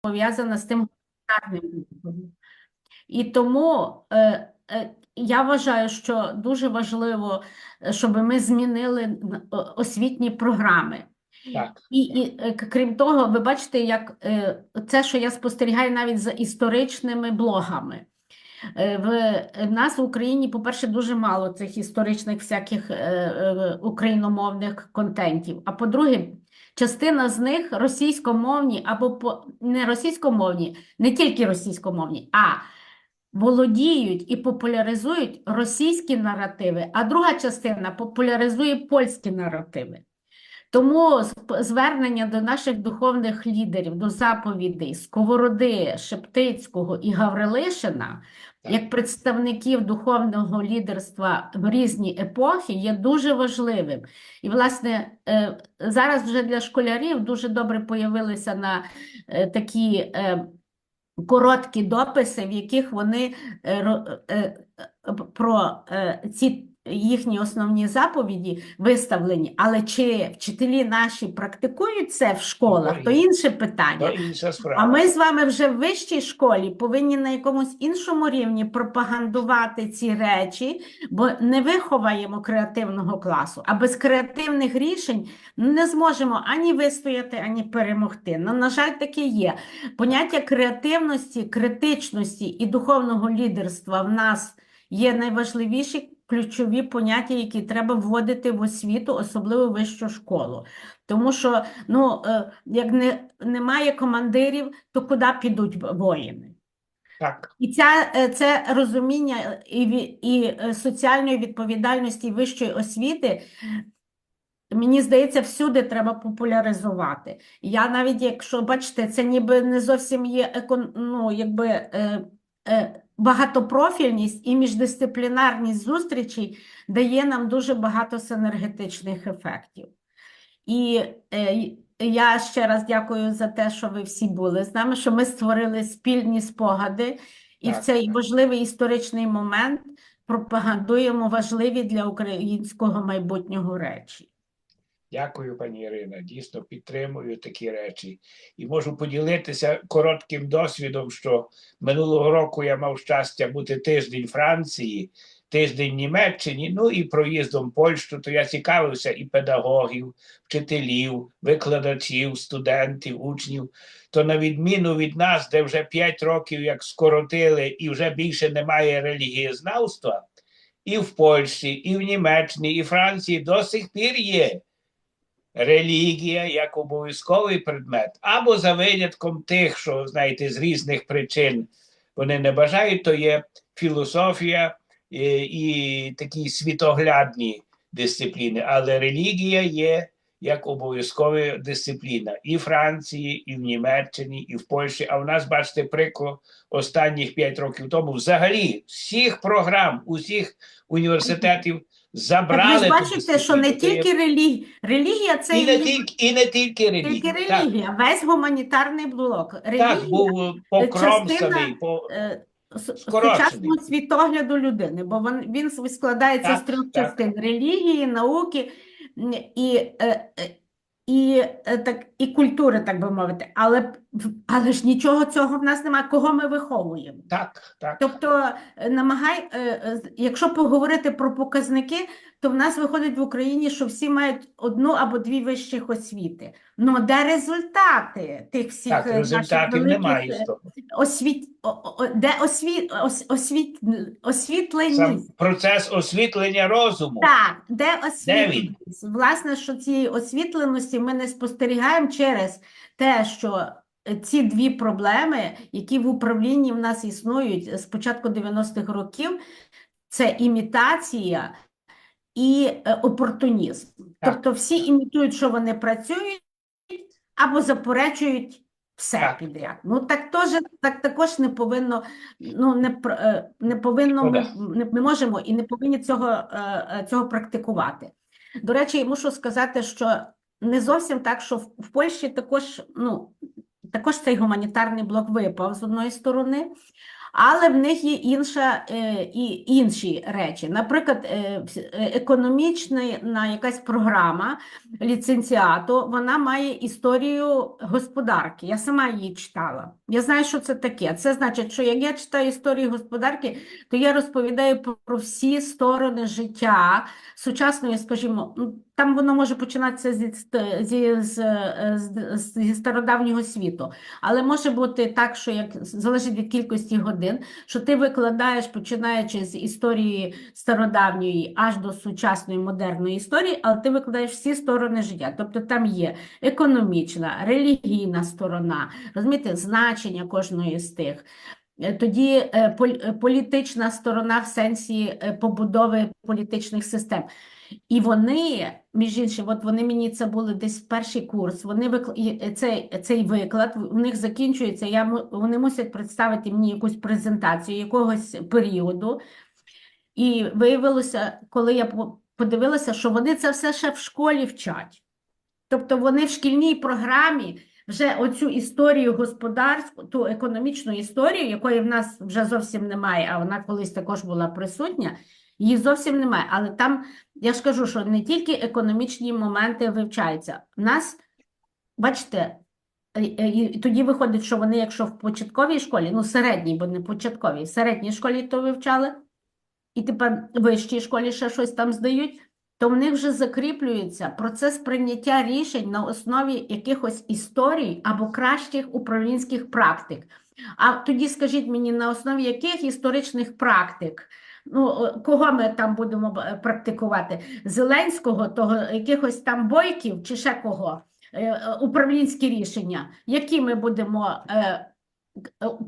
пов'язана з тим гуманітарним блоком. І тому я вважаю, що дуже важливо, щоб ми змінили освітні програми. Так. Крім того, ви бачите, як це, що я спостерігаю навіть за історичними блогами. В нас в Україні, по-перше, дуже мало цих історичних всяких україномовних контентів. А по-друге, частина з них російськомовні або не російськомовні, не тільки російськомовні, а володіють і популяризують російські наративи, а друга частина популяризує польські наративи. Тому звернення до наших духовних лідерів, до заповідей Сковороди, Шептицького і Гаврилишина, як представників духовного лідерства в різні епохи, є дуже важливим. І, власне, зараз вже для школярів дуже добре появилися на такі короткі дописи, в яких вони про ці їхні основні заповіді виставлені, але чи вчителі наші практикують це в школах, то інше питання. А ми з вами вже в вищій школі повинні на якомусь іншому рівні пропагандувати ці речі, бо не виховаємо креативного класу, а без креативних рішень не зможемо ані вистояти, ані перемогти. Ну, на жаль, таке є. Поняття креативності, критичності і духовного лідерства в нас є найважливіші ключові поняття, які треба вводити в освіту, особливо в вищу школу. Тому що, ну, як немає командирів, то куди підуть воїни? Так. І це розуміння і соціальної відповідальності вищої освіти, мені здається, всюди треба популяризувати. Я навіть, якщо, бачите, це ніби не зовсім є, ну, якби, багатопрофільність і міждисциплінарність зустрічей дає нам дуже багато синергетичних ефектів. І я ще раз дякую за те, що ви всі були з нами, що ми створили спільні спогади і в цей важливий історичний момент пропагандуємо важливі для українського майбутнього речі. Дякую, пані Ірина. Дійсно підтримую такі речі. І можу поділитися коротким досвідом, що минулого року я мав щастя бути тиждень в Франції, тиждень в Німеччині, ну і проїздом в Польщу, то я цікавився і педагогів, вчителів, викладачів, студентів, учнів. То на відміну від нас, де вже 5 років як скоротили і вже більше немає релігієзнавства, і в Польщі, і в Німеччині, і в Франції до сих пір є релігія як обов'язковий предмет. Або за винятком тих, що, знаєте, з різних причин вони не бажають, то є філософія і такі світоглядні дисципліни. Але релігія є як обов'язкова дисципліна і в Франції, і в Німеччині, і в Польщі. А в нас, бачите, приклад останніх 5 років тому взагалі всіх програм, усіх університетів забрали. Так ви ж бачите, що не тільки релігія, це і не тільки релігія. Релігія, весь гуманітарний блок. Релігія, так, був покромсаний, сучасного світогляду людини, бо він складається з 3 частин: релігії, науки і культури, так би мовити. Але ж нічого цього в нас немає. Кого ми виховуємо? Так. Тобто, якщо поговорити про показники, то в нас виходить в Україні, що всі мають 1 або 2 вищих освіти. Ну, де результати тих всіх так, результатів немає. Де освітленість? Сам процес освітлення розуму. Так, де освітленість? Власне, що цієї освітленості ми не спостерігаємо через те, що ці 2 проблеми, які в управлінні в нас існують з початку 90-х років, це імітація і опортунізм. Тобто всі імітують, що вони працюють, або заперечують все підряд. Ну, так також не повинно, ми можемо і не повинні цього практикувати. До речі, мушу сказати, що не зовсім так, що в Польщі також цей гуманітарний блок випав з одної сторони, Але в них є і інші речі. Наприклад, економічна якась програма ліцензіату, вона має історію господарки. Я сама її читала. Я знаю, що це таке. Це значить, що як я читаю історію господарки, то я розповідаю про всі сторони життя сучасної, скажімо, там воно може починатися зі стародавнього світу. Але може бути так, що залежить від кількості годин, що ти викладаєш, починаючи з історії стародавньої аж до сучасної модерної історії, але ти викладаєш всі сторони життя. Тобто там є економічна, релігійна сторона, розумієте, значення кожної з тих. Тоді політична сторона в сенсі побудови політичних систем. І вони, між іншим, от вони мені це були десь перший курс, цей виклад, у них закінчується, вони мусять представити мені якусь презентацію якогось періоду. І виявилося, коли я подивилася, що вони це все ще в школі вчать. Тобто вони в шкільній програмі вже оцю історію господарську, ту економічну історію, якої в нас вже зовсім немає, а вона колись також була присутня, її зовсім немає. Але там, я ж кажу, що не тільки економічні моменти вивчаються. У нас, бачите, і тоді виходить, що вони, якщо в початковій школі, ну середній, бо не початковій, в середній школі то вивчали, і тепер в вищій школі ще щось там здають, то в них вже закріплюється процес прийняття рішень на основі якихось історій або кращих управлінських практик. А тоді скажіть мені, на основі яких історичних практик, ну, кого ми там будемо практикувати? Зеленського, того, якихось там Бойків чи ще кого? Управлінські рішення, які ми будемо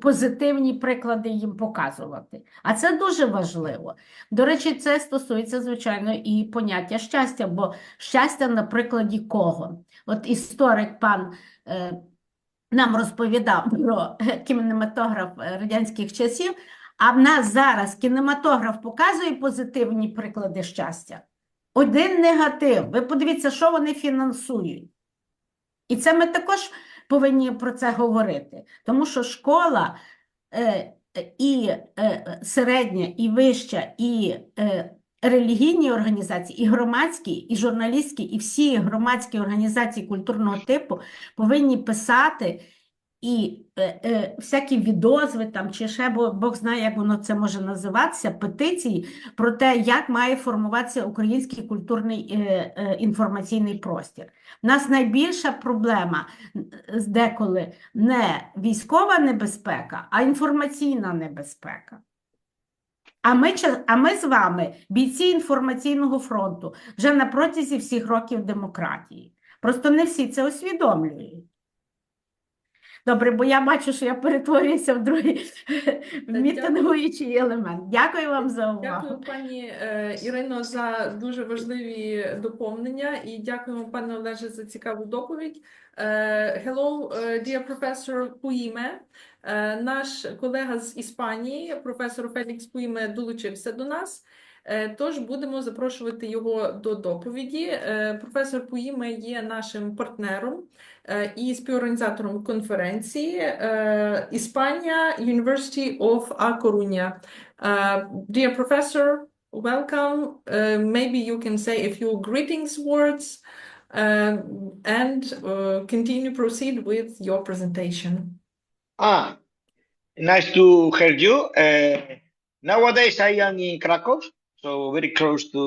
позитивні приклади їм показувати. А це дуже важливо. До речі, це стосується, звичайно, і поняття щастя, бо щастя на прикладі кого? От історик пан нам розповідав про кінематограф радянських часів, а в нас зараз кінематограф показує позитивні приклади щастя. Один негатив. Ви подивіться, що вони фінансують. І це ми також повинні про це говорити. Тому що школа і середня, і вища, і релігійні організації, і громадські, і журналістські, і всі громадські організації культурного типу повинні писати і всякі відозви там, чи ще, Бог знає, як воно це може називатися, петиції про те, як має формуватися український культурний інформаційний простір. У нас найбільша проблема деколи не військова небезпека, а інформаційна небезпека. А ми з вами бійці інформаційного фронту вже на протязі всіх років демократії. Просто не всі це усвідомлюють. Добре, бо я бачу, що я перетворююся в другий мітингуючий елемент. Дякую вам за увагу. Дякую, пані Ірино, за дуже важливі доповнення і дякуємо, пане Олеже, за цікаву доповідь. Hello, dear Professor Puime. Наш колега з Іспанії, професор Фелікс Пуїме, долучився до нас. Тож будемо запрошувати його до доповіді. Професор Пуїме є нашим партнером і співорганізатором конференції Іспанія, University of A Coruña. Dear Professor, welcome. Maybe you can say a few greetings words and proceed with your presentation. Nice to hear you. Nowadays I am in Krakow, so very close to.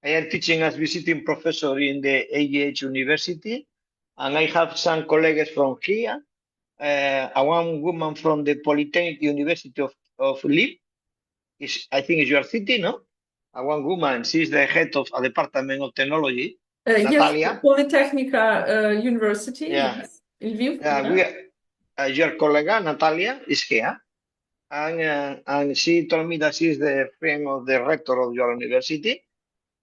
I am teaching as visiting professor in the AGH University, and I have some colleagues from here. One woman from the Polytechnic University of Lviv. I think is your city, no? One woman, she's the head of a department of technology. Natalia. Yes, Polytechnica University. Yeah. Yes. Lviv. Your colleague Natalia is here. And she told me that she's the friend of the rector of your university.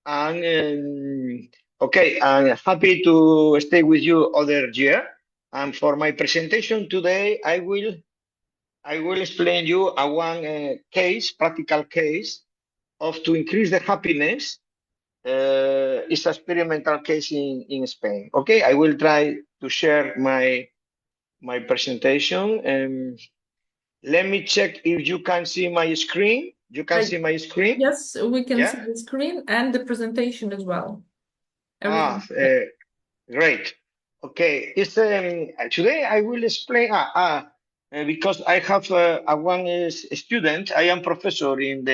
And okay, I'm happy to stay with you other year. And for my presentation today, I will explain you a one case, practical case, of to increase the happiness. It's an experimental case in Spain. Okay, I will try to share my presentation. let me check if you can see my screen. You can Right. see my screen? Yes, we can Yeah? see the screen and the presentation as well. Ah, Everything. great. Okay, today I will explain because I have one student. I am professor in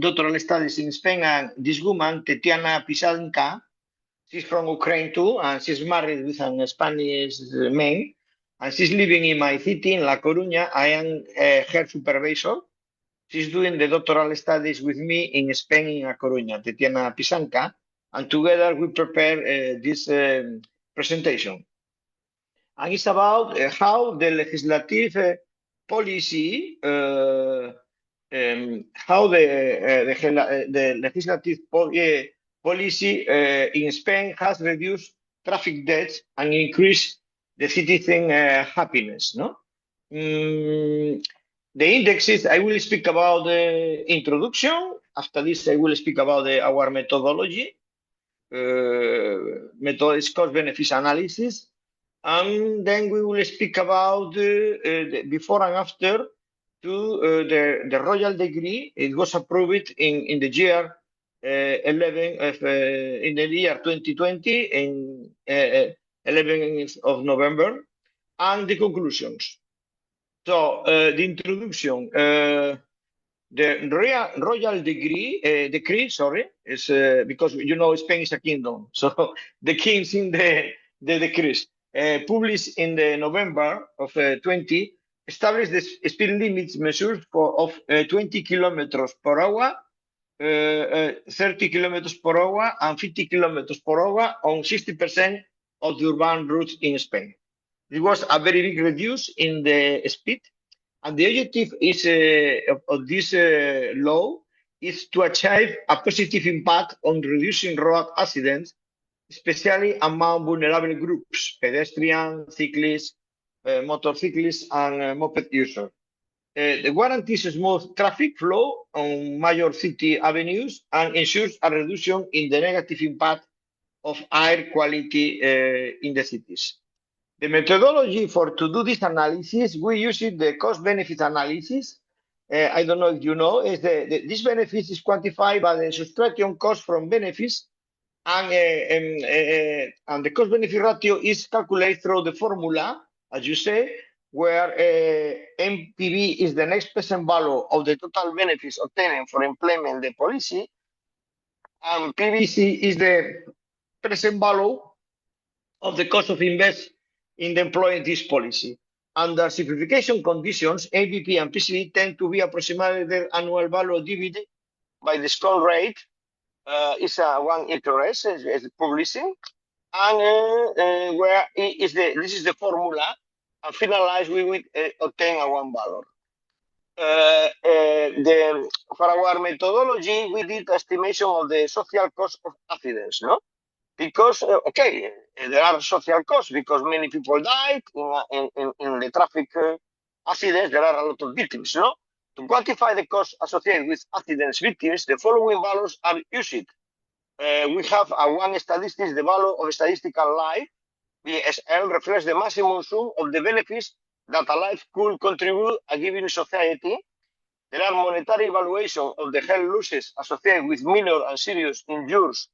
doctoral studies in Spain, and this woman, Tetiana Pisanka, she's from Ukraine too, and she's married with a Spanish man, and she's living in my city in La Coruña. I am her supervisor. She's doing the doctoral studies with me in Spain in La Coruña, Tetiana Pisanka, and together we prepare this presentation. And it's about how the legislative policy, how the legislative policy in Spain has reduced traffic deaths and increased the citizen happiness. No. The indexes, I will speak about the introduction. After this, I will speak about our methodology. Method is cost-benefit analysis. And then we will speak about the before and after to the royal degree. It was approved in the year 11 of in the year 2020 in 11th of November, and the conclusions. So the introduction, the royal decree, sorry, is because you know Spain is a kingdom, so the kings in the decrees published in the November of 20 established the speed limits measures of 20 kilometers per hour, 30 kilometers per hour, and 50 kilometers per hour on 60% of the urban routes in Spain. It was a very big reduce in the speed, and the objective is of this law is to achieve a positive impact on reducing road accidents, especially among vulnerable groups, pedestrians, cyclists, motorcyclists, and moped users. The guarantees a smooth traffic flow on major city avenues and ensures a reduction in the negative impact of air quality in the cities. The methodology to do this analysis, we use the cost-benefit analysis. I don't know if you know, is this benefit is quantified by the subtraction cost from benefits, and the cost-benefit ratio is calculated through the formula, as you say, where MPV is the next present value of the total benefits obtained for implementing the policy, and PVC is the present value of the cost of invest in employing this policy. Under simplification conditions, AVP and PCV tend to be approximately their annual value divided by the discount rate. Is one interest is publishing, and where this is the formula, and finalized we will obtain a one value. For our methodology, we did estimation of the social cost of accidents, no? Because okay, there are social costs because many people died in the traffic accidents. There are a lot of victims, no? To quantify the costs associated with accidents victims, the following values are used. We have one statistics, the value of statistical life, VSL, reflects the maximum sum of the benefits that a life could contribute a given society. There are monetary evaluation of the health losses associated with minor and serious injuries.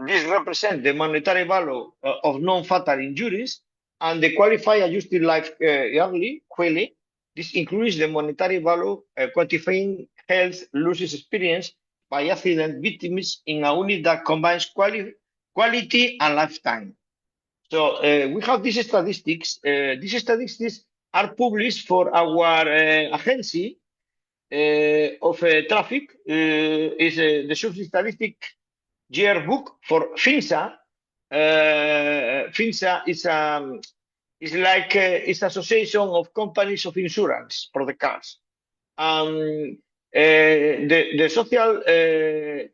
This represents the monetary value of non-fatal injuries, and the qualified adjusted life yearly, QUILI. This includes the monetary value quantifying health losses experienced by accident victims in a unit that combines quality and lifetime. So we have these statistics. These statistics are published for our agency of traffic. Is the statistic yearbook for FINSA. FINSA is like it's association of companies of insurance for the cars. The social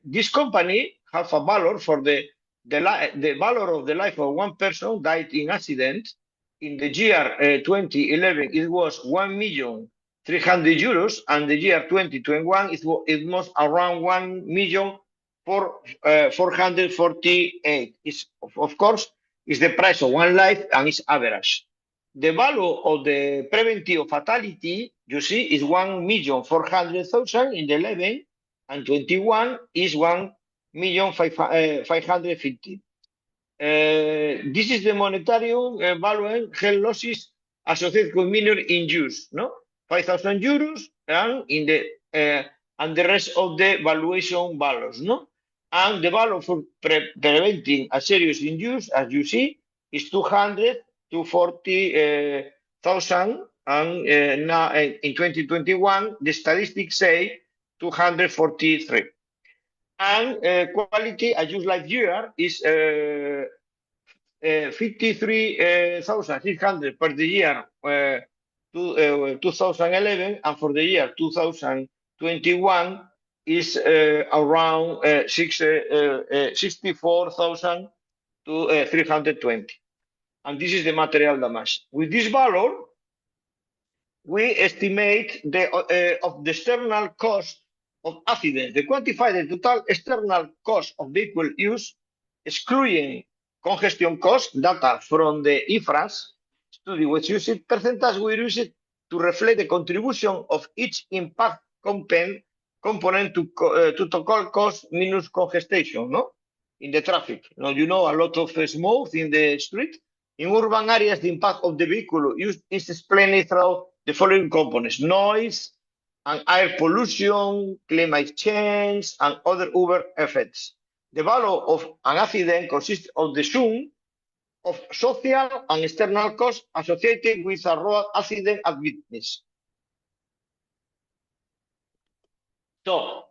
this company have a value for the value of the life of one person died in accident. In the year 2011, it was 1,300,000 euros, and the year 2021 it was around 1,448,000. It's of course is the price of one life and it's average. the value of the preventive fatality, you see, is 1,400,000 in the 11, and 21 is 1,550,000. This is the monetary value health losses associated with minor injuries, no? 5,000 euros, and in the and the rest of the valuation values, no? And the value for preventing a serious injuries, as you see, is 240,000, and now in 2021, the statistics say 243. And quality adjusted life year is 53,600 per the year 2011, and for the year 2021 is around 64,000 to 320. And this is the material damage. With this value, we estimate the of the external cost of accidents. They quantify the total external cost of vehicle use, excluding congestion cost data from the IFRAS study, which used percentage we use it to reflect the contribution of each impact component to total cost minus congestion, no? In the traffic. Now, you know, a lot of smoke in the street. In urban areas, the impact of the vehicle use is explained through the following components: noise and air pollution, climate change, and other Uber effects. The value of an accident consists of the sum of social and external costs associated with a road accident at witness. So,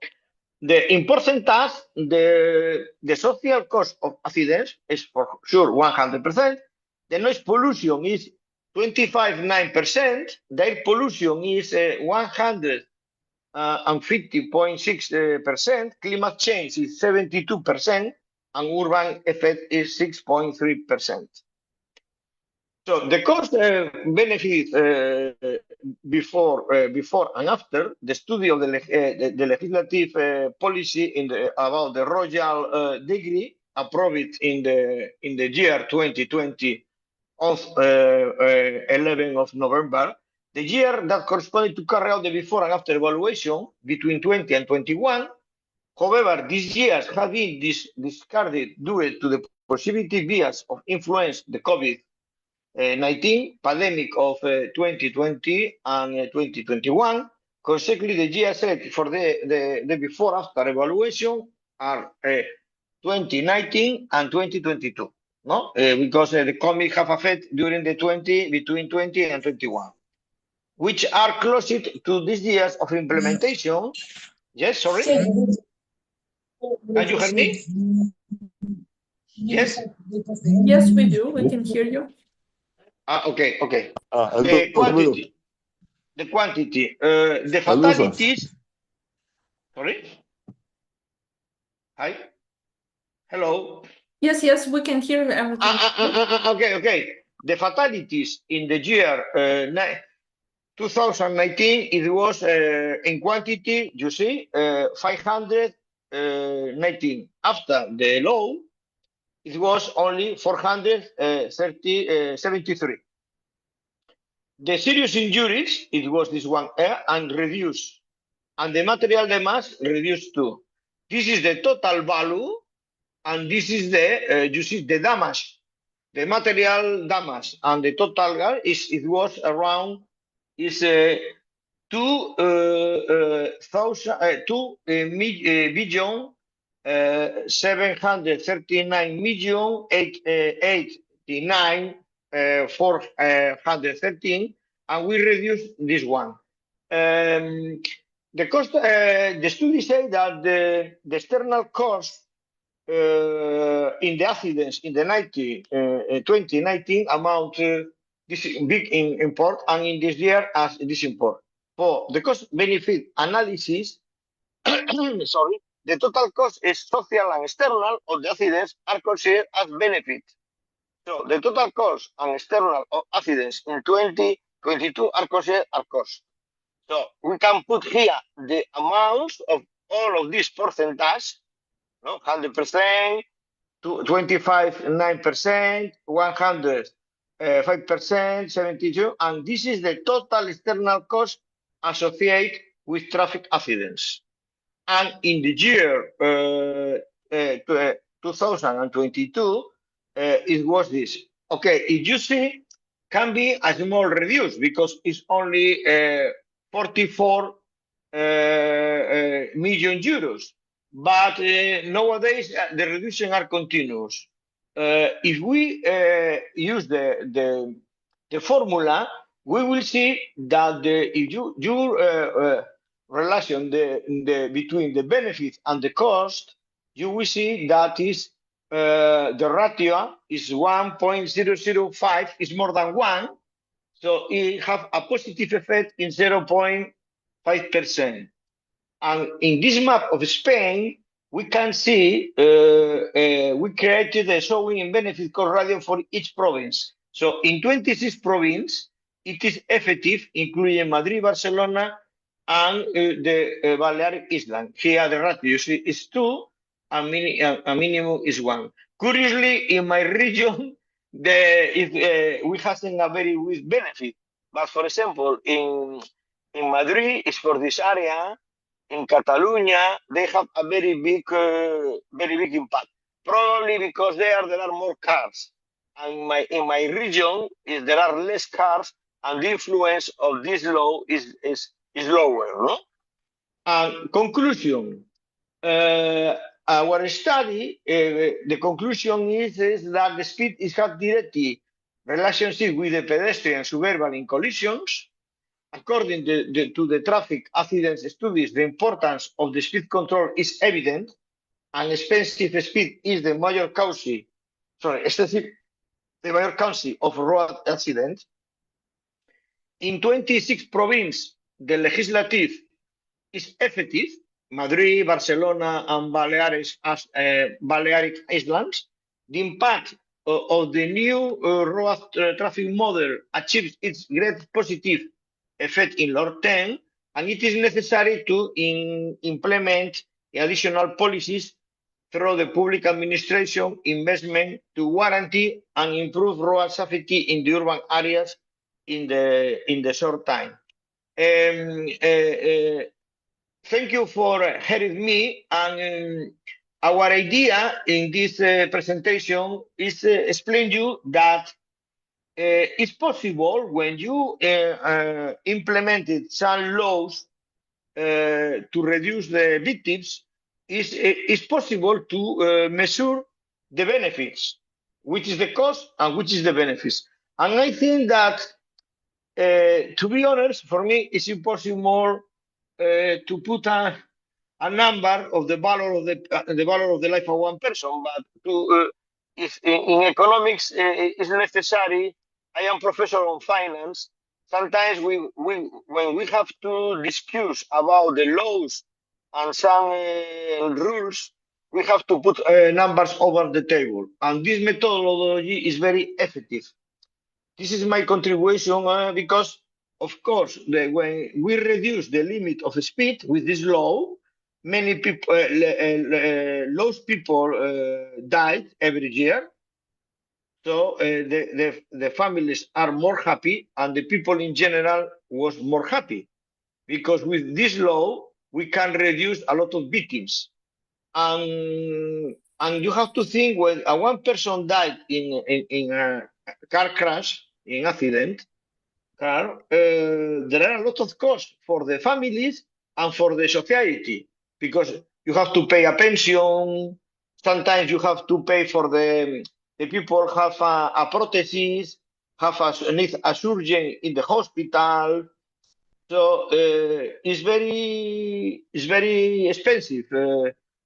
in percentage, the social cost of accidents is for sure 100%. The noise pollution is 25.9%. The air pollution is 150.6%. Climate change is 72%, and urban effect is 6.3%. So the cost benefit before and after the study of the legislative policy about the royal degree approved in the year 2020 of 11 of November, the year that corresponded to carry out the before and after evaluation between 20 and 21. However, these years have been discarded due to the possibility bias of influence the COVID-19 pandemic of 2020 and 2021. Consequently, the years set for the before after evaluation are 2019 and 2022. No, because the COVID have affected during the between 20 and 21, which are closest to these years of implementation. Yes, sorry. Can you hear me? Yes. Yes, we do. We can hear you. Okay. The quantity, the fatalities. Sorry. Hi. Hello. Yes, we can hear everything. Okay. The fatalities in the year 2019, it was in quantity, you see, 519. After the law, it was only 473. The serious injuries, it was this one, and reduced. And the material damage reduced too. This is the total value, and this is the, you see, the damage. The material damage and the total it was around 2,739,089,413, and we reduced this one. The cost, the study say that the external cost in the accidents in the 2019 amount this big in import, and in this year as this import. For the cost benefit analysis, sorry, the total cost is social and external of the accidents are considered as benefit. So the total cost and external of accidents in 2022 are considered as cost. So we can put here the amounts of all of these percentage, no, 100%, 25.9%, 100, 5%, 72, and this is the total external cost associated with traffic accidents. And in the year 2022, it was this. Okay, if you see, can be a small reduce because it's only 44 million euros. But nowadays, the reduction are continuous. If we use the formula, we will see that if your relation between the benefit and the cost, you will see that is the ratio is 1.005, is more than 1, so it have a positive effect in 0.5%. And in this map of Spain, we can see we created a showing in benefit cost ratio for each province. So in 26 provinces, it is effective, including Madrid, Barcelona, and the Balearic Island. Here the ratio you see is 2, and minimum is 1. Curiously, in my region, we have a very weak benefit. But for example, in Madrid, it's for this area. In Catalonia, they have a very big impact. Probably because there are more cars. And in my region, there are less cars, and the influence of this law is lower. No? And conclusion. Our study, the conclusion is that the speed has directly relationship with the pedestrian suburban in collisions. According to the traffic accidents studies, the importance of the speed control is evident, and expensive speed is the major cause of road accidents. In 26 provinces, the legislative is effective. Madrid, Barcelona, and Balearic Islands. The impact of the new road traffic model achieves its great positive effect in long term, and it is necessary to implement additional policies through the public administration investment to guarantee and improve road safety in the urban areas in the short time. Thank you for hearing me. And our idea in this presentation is to explain you that it's possible when you implemented some laws to reduce the victims, it's possible to measure the benefits, which is the cost and which is the benefits. And I think that, to be honest, for me, it's impossible to put a number of the value of the life of one person, but if in economics it's necessary. I am professor on finance. Sometimes when we have to discuss about the laws and some rules, we have to put numbers over the table. And this methodology is very effective. This is my contribution because, of course, when we reduce the limit of speed with this law, many people, lost people died every year. So the families are more happy, and the people in general was more happy, because with this law we can reduce a lot of victims. And you have to think, when one person died in a car crash, in accident car, there are a lot of costs for the families and for the society, because you have to pay a pension. Sometimes you have to pay for the people have a prosthesis, need a surgeon in the hospital. So it's very expensive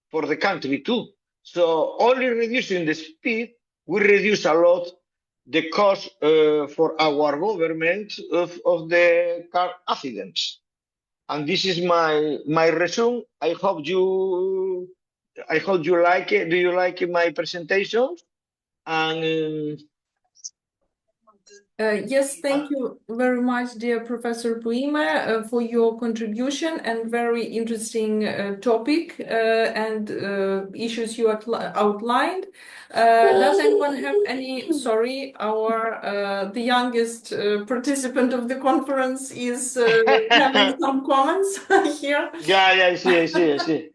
for the country too. So only reducing the speed will reduce a lot the cost for our government of the car accidents. And this is my resume. I hope you like it. Do you like my presentation? And Yes, thank you very much, dear Professor Puime, for your contribution and very interesting topic and issues you outlined. Does anyone have any, sorry, the youngest participant of the conference is having some comments here. Yeah, I see.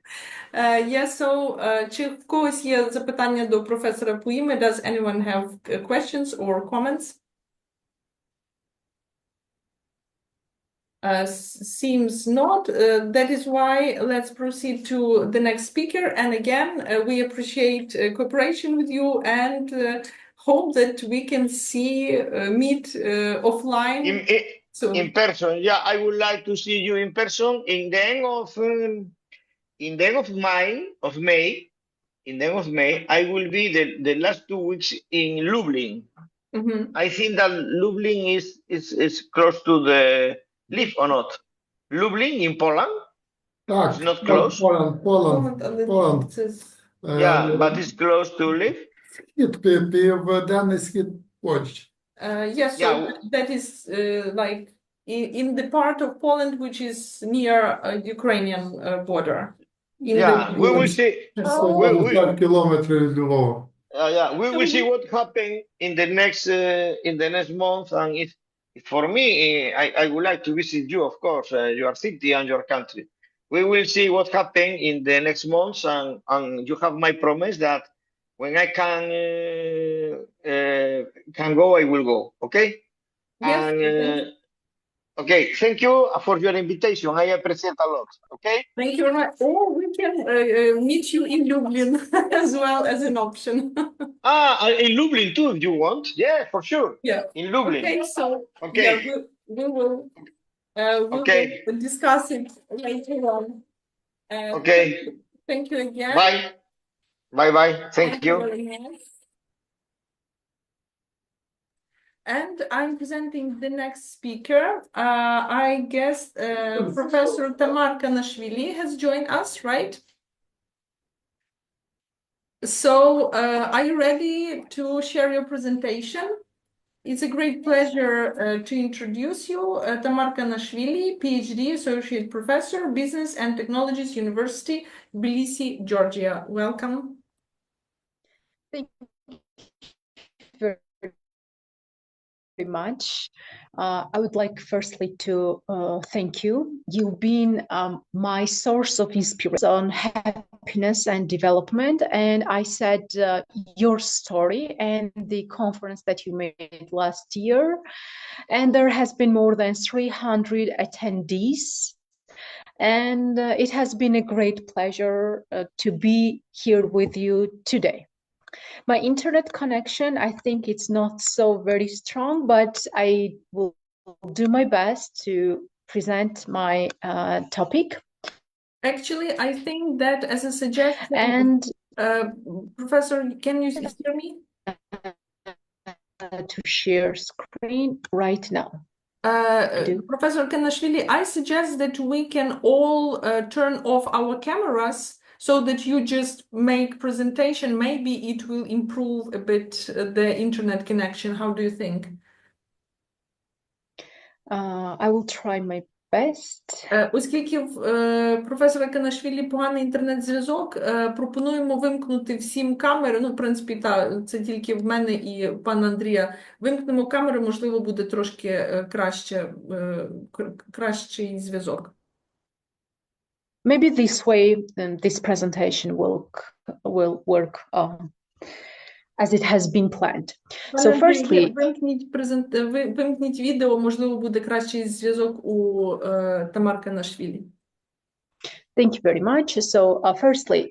Yes, so, чи в когось є запитання до професора Puime? Does anyone have questions or comments? Seems not. That is why let's proceed to the next speaker. And again, we appreciate cooperation with you and hope that we can meet offline soon. In person. Yeah, I would like to see you in person in the end of May. I will be the last 2 weeks in Lublin. Mhm. I think that Lublin is close to the Lviv or not? Lublin in Poland? Так, It's not close. Poland. Yeah, but it's close to Lviv. Схід, південний схід Польщі. Yes, so Yeah. that is like in the part of Poland which is near Ukrainian border. Yeah, we will see. we- 150 кілометрів від Львова. We will see what happens in the next month, and if for me, I would like to visit you, of course, your city and your country. We will see what happens in the next months, and you have my promise that when I can go, I will go. Okay? Yes, And okay, thank you for your invitation. I appreciate a lot. Okay? thank you very much. Or we can meet you in Lublin as well as an option. In Lublin too, if you want. Yeah, for sure. Yeah. In Lublin. Okay, so Okay. yeah, we will Okay. will discuss it later on. Okay. Thank you again. Bye. Bye. Thank you. very much. And I'm presenting the next speaker. I guess Professor Tamar Kanashvili has joined us, right? So, are you ready to share your presentation? It's a great pleasure to introduce you, Tamar Kanashvili, PhD, Associate Professor, Business and Technologies, University, Tbilisi, Georgia. Welcome. Thank you very much. I would like firstly to thank you. You've been my source of inspiration on happiness and development, and I said your story and the conference that you made last year, and there has been more than 300 attendees, and it has been a great pleasure to be here with you today. My internet connection, I think it's not so very strong, but I will do my best to present my topic. Actually, I think that as a suggestion, And Professor, can you hear me? to share screen right now. do. Professor Kanashvili, I suggest that we can all turn off our cameras so that you just make presentation. Maybe it will improve a bit the internet connection. How do you think? I will try my best. Оскільки в професора Канашвілі поганий інтернет-зв'язок, пропонуємо вимкнути всім камери. Ну, в принципі, це тільки в мене і пана Андрія. Вимкнемо камери, можливо, буде трошки кращий зв'язок. Maybe this way, this presentation will work as it has been planned. So firstly, вимкніть відео, можливо, буде кращий зв'язок у Тамар Канашвілі. Thank you very much. So firstly,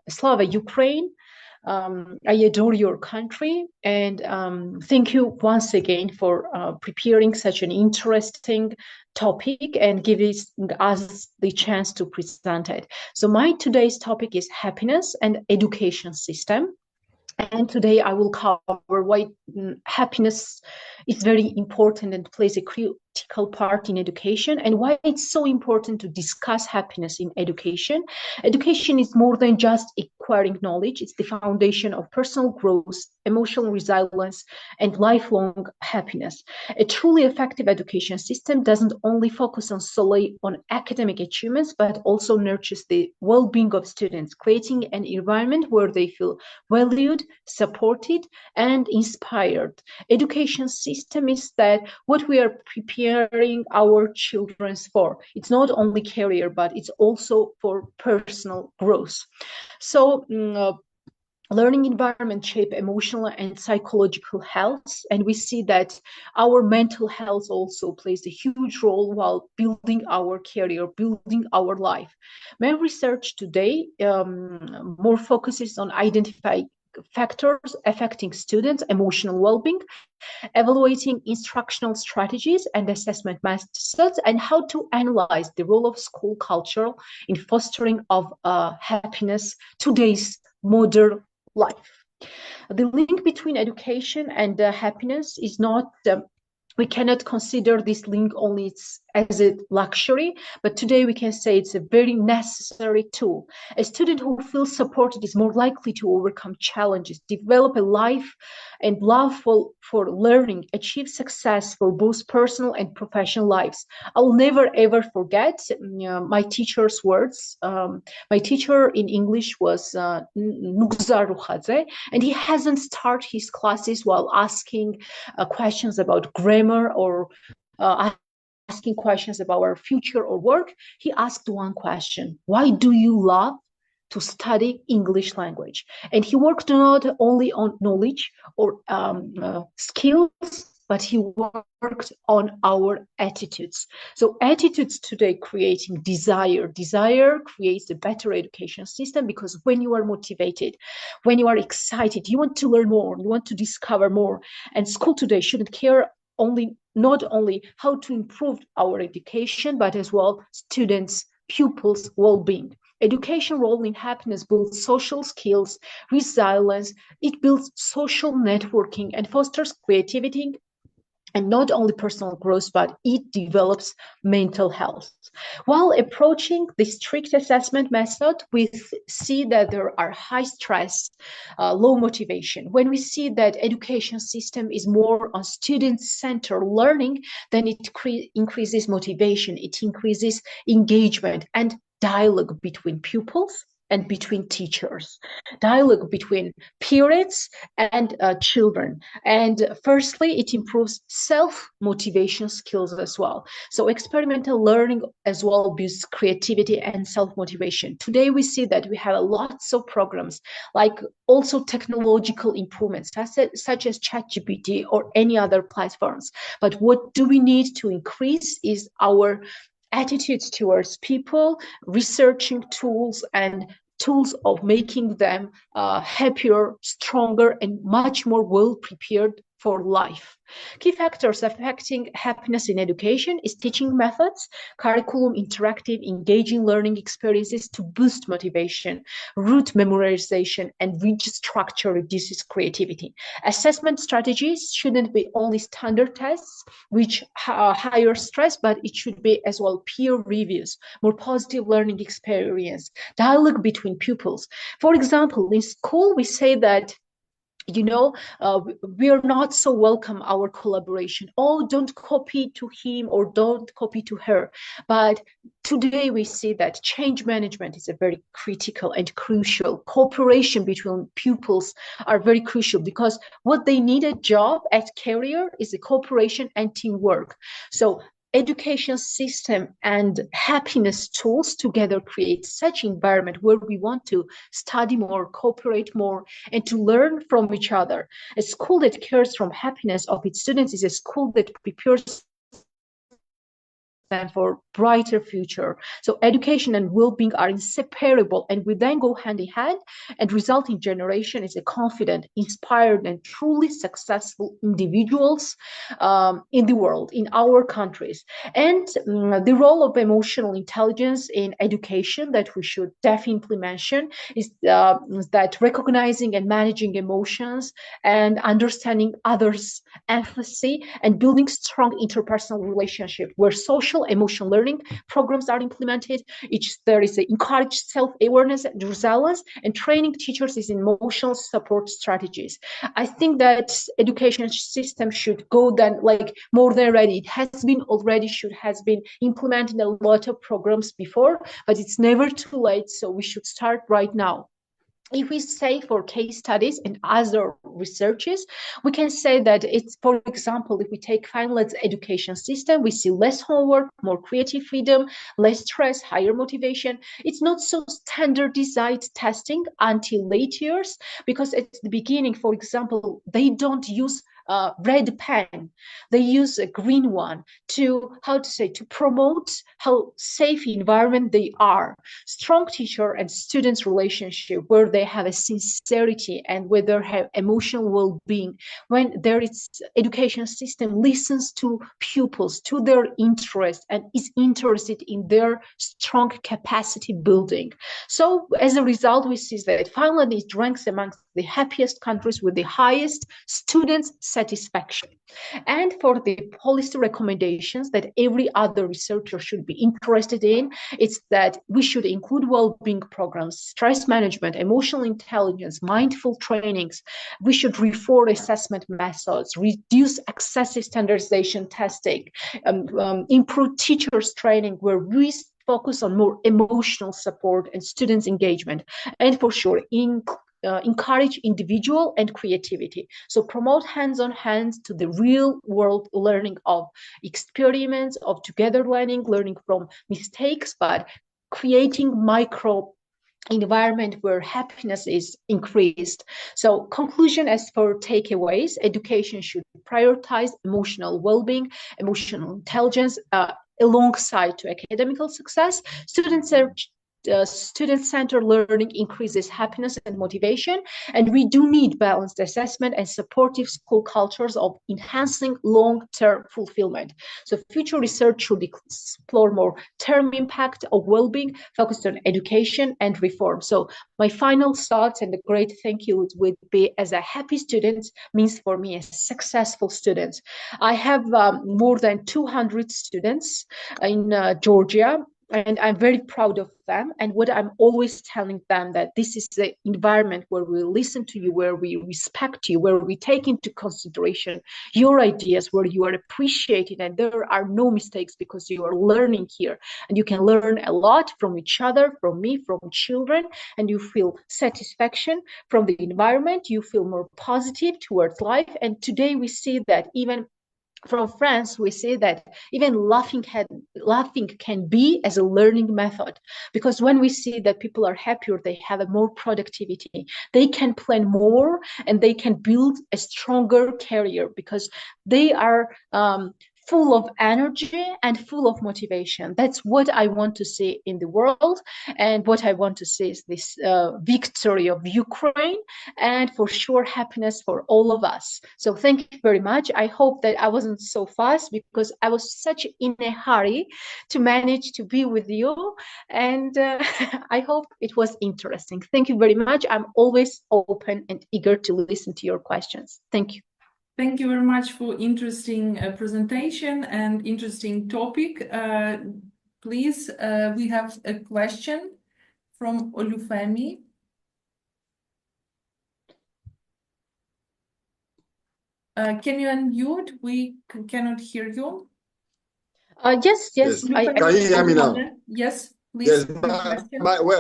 Slava Ukraine. I adore your country, and thank you once again for preparing such an interesting topic and giving us the chance to present it. So my today's topic is happiness and education system. And today I will cover why happiness is very important and plays a critical part in education, and why it's so important to discuss happiness in education. Education is more than just acquiring knowledge. It's the foundation of personal growth, emotional resilience, and lifelong happiness. A truly effective education system doesn't only focus solely on academic achievements, but also nurtures the well-being of students, creating an environment where they feel valued, supported, and inspired. Education system is that what we are preparing our children for. It's not only career, but it's also for personal growth. So learning environment shape emotional and psychological health, and we see that our mental health also plays a huge role while building our career, building our life. Main research today more focuses on identifying factors affecting students' emotional well-being, evaluating instructional strategies and assessment methods, and how to analyze the role of school culture in fostering of happiness today's modern life. The link between education and happiness is not we cannot consider this link only as a luxury, but today we can say it's a very necessary tool. A student who feels supported is more likely to overcome challenges, develop a life and love for learning, achieve success for both personal and professional lives. I will never ever forget my teacher's words. My teacher in English was Nugzar Rukhadze, and he hasn't started his classes while asking questions about grammar or asking questions about our future or work. He asked one question: why do you love to study English language? And he worked not only on knowledge or skills, but he worked on our attitudes. So attitudes today creating desire. Desire creates a better education system, because when you are motivated, when you are excited, you want to learn more, you want to discover more. And school today shouldn't care not only how to improve our education, but as well students, pupils' well-being. Education role in happiness builds social skills, resilience, it builds social networking and fosters creativity, and not only personal growth, but it develops mental health. While approaching the strict assessment method, we see that there are high stress, low motivation. When we see that education system is more on student-centered learning, then it increases motivation, it increases engagement and dialogue between pupils and between teachers, dialogue between parents and children. And firstly, it improves self-motivation skills as well. So experimental learning as well builds creativity and self-motivation. Today, we see that we have lots of programs, like also technological improvements, such as ChatGPT or any other platforms. But what do we need to increase is our attitudes towards people, researching tools and tools of making them happier, stronger, and much more well-prepared for life. Key factors affecting happiness in education is teaching methods, curriculum, interactive, engaging learning experiences to boost motivation, rote memorization, and rigid structure reduces creativity. Assessment strategies shouldn't be only standard tests, which higher stress, but it should be as well peer reviews, more positive learning experience, dialogue between pupils. For example, in school, we say that we are not so welcome our collaboration. Oh, don't copy to him or don't copy to her. But today we see that change management is a very critical and crucial. Cooperation between pupils are very crucial, because what they need a job at career is a cooperation and teamwork. So education system and happiness tools together create such environment where we want to study more, cooperate more, and to learn from each other. A school that cares from happiness of its students is a school that prepares them for brighter future. So education and well-being are inseparable, and we then go hand in hand, and resulting generation is a confident, inspired, and truly successful individuals in the world, in our countries. And the role of emotional intelligence in education that we should definitely mention is that recognizing and managing emotions and understanding others' empathy and building strong interpersonal relationship where social emotional learning programs are implemented. There is a encouraged self-awareness and resilience, and training teachers is emotional support strategies. I think that education system should go then like more than ready. It has been implemented a lot of programs before, but it's never too late. So we should start right now. If we say for case studies and other researches, we can say that it's, for example, if we take Finland's education system, we see less homework, more creative freedom, less stress, higher motivation. It's not so standardized testing until late years, because at the beginning, for example, they don't use red pen, they use a green one to promote how safe environment they are. Strong teacher and students relationship where they have a sincerity and where they have emotional well-being, when there is education system listens to pupils, to their interest, and is interested in their strong capacity building. So as a result, we see that Finland is ranked amongst the happiest countries with the highest students satisfaction. And for the policy recommendations that every other researcher should be interested in, it's that we should include well-being programs, stress management, emotional intelligence, mindful trainings. We should reform assessment methods, reduce excessive standardization testing, improve teachers training where we focus on more emotional support and students engagement, and for sure encourage individual and creativity. So promote hands-on to the real world learning of experiments, of together learning from mistakes, but creating micro environment where happiness is increased. So conclusion as for takeaways, education should prioritize emotional well-being, emotional intelligence, alongside to academical success. Student-centered learning increases happiness and motivation, and we do need balanced assessment and supportive school cultures of enhancing long-term fulfillment. So future research should explore more term impact of well-being, focused on education and reform. So my final thoughts and a great thank you would be, as a happy student means for me a successful student. I have more than 200 students in Georgia, and I'm very proud of them. And what I'm always telling them, that this is the environment where we listen to you, where we respect you, where we take into consideration your ideas, where you are appreciated, and there are no mistakes because you are learning here. And you can learn a lot from each other, from me, from children, and you feel satisfaction from the environment. You feel more positive towards life. And today we see that even from France, we say that even laughing can be as a learning method, because when we see that people are happier, they have a more productivity, they can plan more, and they can build a stronger career because they are full of energy and full of motivation. That's what I want to see in the world, and what I want to see is this victory of Ukraine, and for sure happiness for all of us. So thank you very much. I hope that I wasn't so fast, because I was such in a hurry to manage to be with you, and I hope it was interesting. Thank you very much. I'm always open and eager to listen to your questions. Thank you. Thank you very much for interesting presentation and interesting topic. Please, we have a question from Olufemi. Can you unmute? We cannot hear you. Yes. Can you hear me now? Yes, please.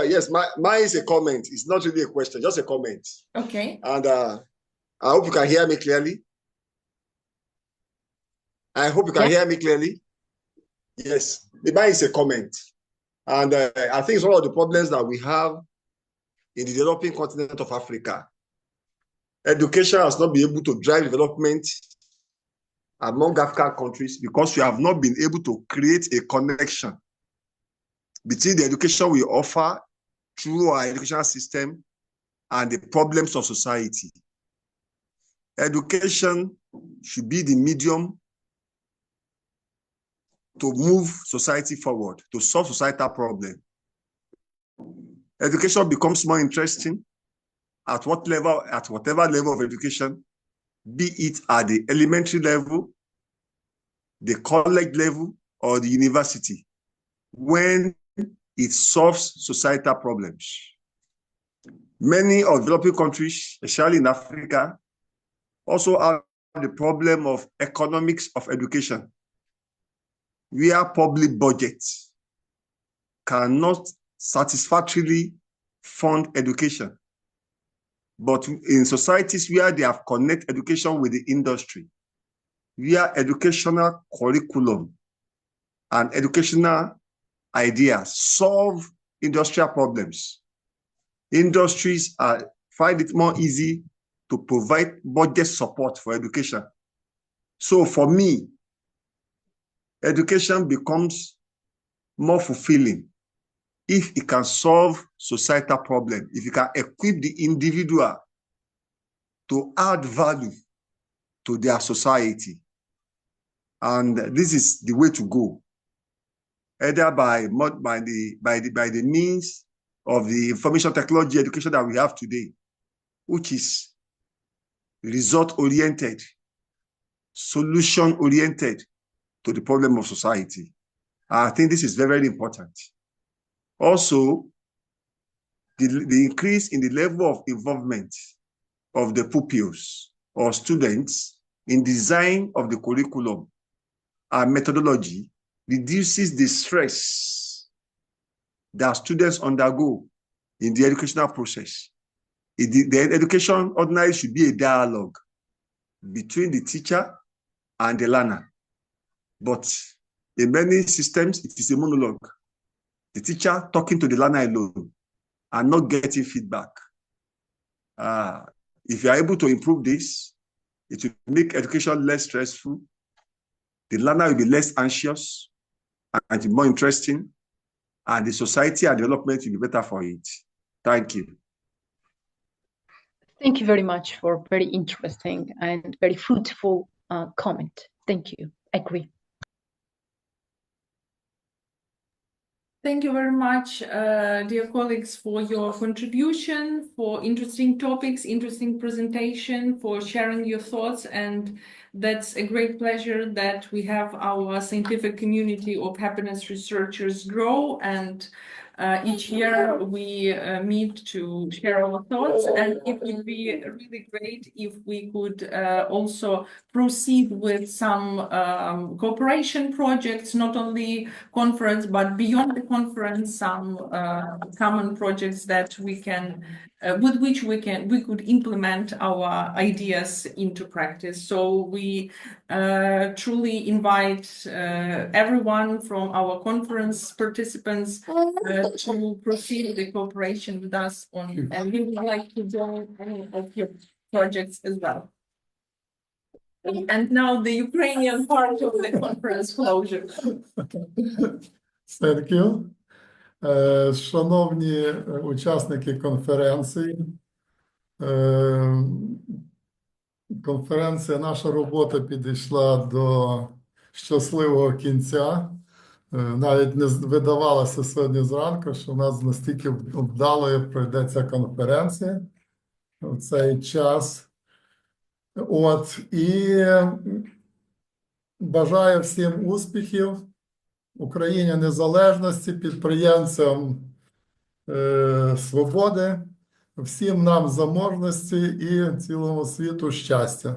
Yes, mine is a comment. It's not really a question, just a comment. Okay. And I hope you can hear me clearly. I hope you can hear me clearly. Yes, mine is a comment. And I think it's one of the problems that we have in the developing continent of Africa. Education has not been able to drive development among African countries because we have not been able to create a connection between the education we offer through our educational system and the problems of society. Education should be the medium to move society forward, to solve societal problems. Education becomes more interesting at whatever level of education, be it at the elementary level, the college level, or the university, when it solves societal problems. Many of developing countries, especially in Africa, also have the problem of economics of education, where public budgets cannot satisfactorily fund education. But in societies where they have connected education with the industry, where educational curriculum and educational ideas solve industrial problems, industries find it more easy to provide budget support for education. So for me, education becomes more fulfilling if it can solve societal problems, if it can equip the individual to add value to their society. And this is the way to go, either by the means of the information technology education that we have today, which is result-oriented, solution-oriented to the problem of society. I think this is very, very important. Also, the increase in the level of involvement of the pupils or students in design of the curriculum and methodology reduces the stress that students undergo in the educational process. The education ordinarily should be a dialogue between the teacher and the learner. But in many systems, it is a monologue. The teacher talking to the learner alone and not getting feedback. If you are able to improve this, it will make education less stressful. The learner will be less anxious and more interesting, and the society and development will be better for it. Thank you. Thank you very much for very interesting and very fruitful comment. Thank you. Agree. Thank you very much, dear colleagues, for your contribution, for interesting topics, interesting presentation, for sharing your thoughts. And that's a great pleasure that we have our scientific community of happiness researchers grow. And each year we meet to share our thoughts. And it would be really great if we could also proceed with some cooperation projects, not only conference, but beyond the conference, some common projects that we can, with which we could implement our ideas into practice. So we truly invite everyone from our conference participants to proceed with the cooperation with us on, and we would like to join any of your projects as well. And now the Ukrainian part of the conference closure. Thank you. Шановні учасники конференції, конференція, наша робота підійшла до щасливого кінця. Навіть не видавалося сьогодні зранку, що у нас настільки вдалою пройде ця конференція в цей час. І бажаю всім успіхів, Україні незалежності, підприємцям свободи, всім нам заможності і цілому світу щастя.